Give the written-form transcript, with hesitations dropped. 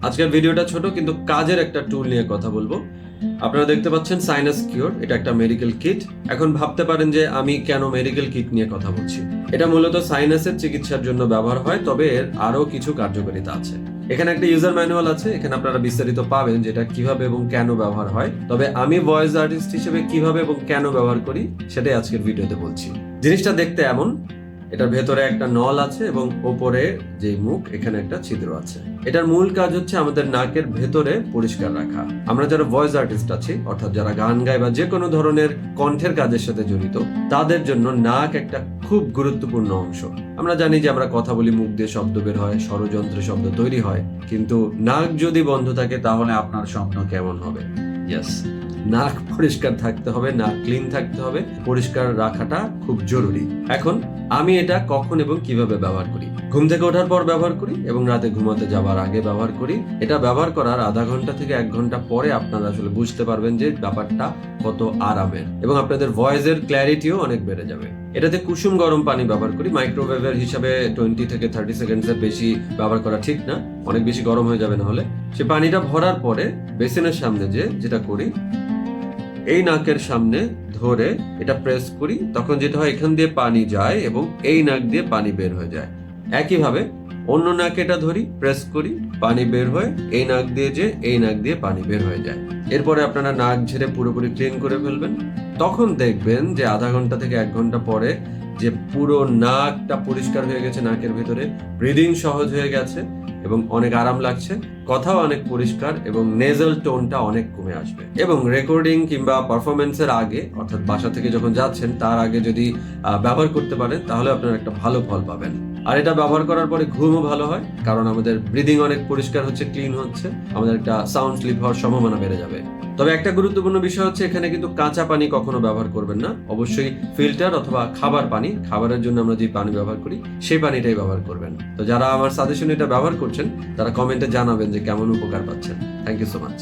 আজকের ভিডিওটা ছোট কিন্তু কাজের একটা টুল নিয়ে কথা বলবো। আপনারা দেখতে পাচ্ছেন সাইনাস কিওর, এটা একটা মেডিকেল কিট। এখন ভাবতে পারেন যে আমি কেন মেডিকেল কিট নিয়ে কথা বলছি। এটা মূলত সাইনাসের চিকিৎসার জন্য ব্যবহার হয়, তবে এর আরো কিছু কার্যকারিতা আছে। এখানে একটা ইউজার ম্যানুয়াল আছে, এখানে আপনারা বিস্তারিত পাবেন যেটা কিভাবে এবং কেন ব্যবহার হয়। তবে আমি ভয়েস আর্টিস্ট হিসেবে কিভাবে এবং কেন ব্যবহার করি সেটাই আজকের ভিডিওতে বলছি। জিনিসটা দেখতে এমন, এটার ভেতরে একটা নল আছে এবং ওপরে যে মুখ এখানে একটা ছিদ্র আছে। এটার মূল কাজ হচ্ছে আমাদের নাকের ভেতরে পরিষ্কার রাখা। আমরা যারা ভয়েস আর্টিস্ট আছি, অর্থাৎ যারা গান গায় বা যে কোনো ধরনের কণ্ঠের কাজের সাথে জড়িত, তাদের জন্য নাক একটা খুব গুরুত্বপূর্ণ অংশ। আমরা জানি যে আমরা কথা বলি, মুখ দিয়ে শব্দ বের হয়, স্বরযন্ত্রে শব্দ তৈরি হয়, কিন্তু নাক যদি বন্ধ থাকে তাহলে আপনার স্বপ্ন কেমন হবে? ইয়েস, নাক পরিষ্কার থাকতে হবে, নাক ক্লিন থাকতে হবে, পরিষ্কার রাখাটা খুব জরুরি। এখন আমি এটা কখন এবং কিভাবে ব্যবহার করি? ঘুম থেকে ওঠার পর ব্যবহার করি এবং রাতে ঘুমাতে যাবার আগে ব্যবহার করি। এটা ব্যবহার করার আধা ঘন্টা থেকে 1 ঘন্টা পরে আপনারা আসলে বুঝতে পারবেন যে ব্যাপারটা কত আরামের, এবং আপনাদের ভয়েসের ক্ল্যারিটিও অনেক বেড়ে যাবে। এটাতে কুসুম গরম পানি ব্যবহার করি। মাইক্রোওয়েভের হিসাবে 20 থেকে 30 সেকেন্ডসের বেশি ব্যবহার করা ঠিক না, অনেক বেশি গরম হয়ে যাবে না হলে। সে পানিটা ভরার পরে বেসিনের সামনে যেটা করি, এই নাকের সামনে ধরে এটা প্রেস করি, তখন যেটা হয় এখান দিয়ে পানি যায় এবং এই নাক দিয়ে পানি বের হয়ে যায়। একইভাবে অন্য নাকে এটা ধরি, প্রেস করি, পানি বের হয়, এই নাক দিয়ে এই নাক দিয়ে পানি বের হয়ে যায়। এরপরে আপনারা নাক ঝেড়ে পুরোপুরি ক্লিন করে ফেলবেন। তখন দেখবেন যে আধা ঘন্টা থেকে 1 ঘন্টা পরে যে পুরো নাকটা পরিষ্কার হয়ে গেছে, নাকের ভিতরে ব্রিদিং সহজ হয়ে গেছে এবং অনেক আরাম লাগছে, কথাও অনেক পরিষ্কার এবং নেজাল টোনটা অনেক কমে আসবে। এবং রেকর্ডিং কিংবা পারফরমেন্সের আগে, অর্থাৎ বাসা থেকে যখন যাচ্ছেন তার আগে যদি ব্যবহার করতে পারেন তাহলে আপনারা একটা ভালো ফল পাবেন। আর এটা ব্যবহার করার পরে ঘুমও ভালো হয়, কারণ আমাদের ব্রিদিং অনেক পরিষ্কার হচ্ছে, ক্লিন হচ্ছে, আমাদের একটা সাউন্ড স্লিপ হওয়ার সম্ভাবনা বেড়ে যাবে। তবে একটা গুরুত্বপূর্ণ বিষয় হচ্ছে এখানে কিন্তু কাঁচা পানি কখনো ব্যবহার করবেন না। অবশ্যই ফিল্টার অথবা খাবারের জন্য আমরা যে পানি ব্যবহার করি সেই পানিটাই ব্যবহার করবেন। তো যারা আমার সাজেশন এটা ব্যবহার করছেন তারা কমেন্টে জানাবেন যে কেমন উপকার পাচ্ছেন। Thank you so much.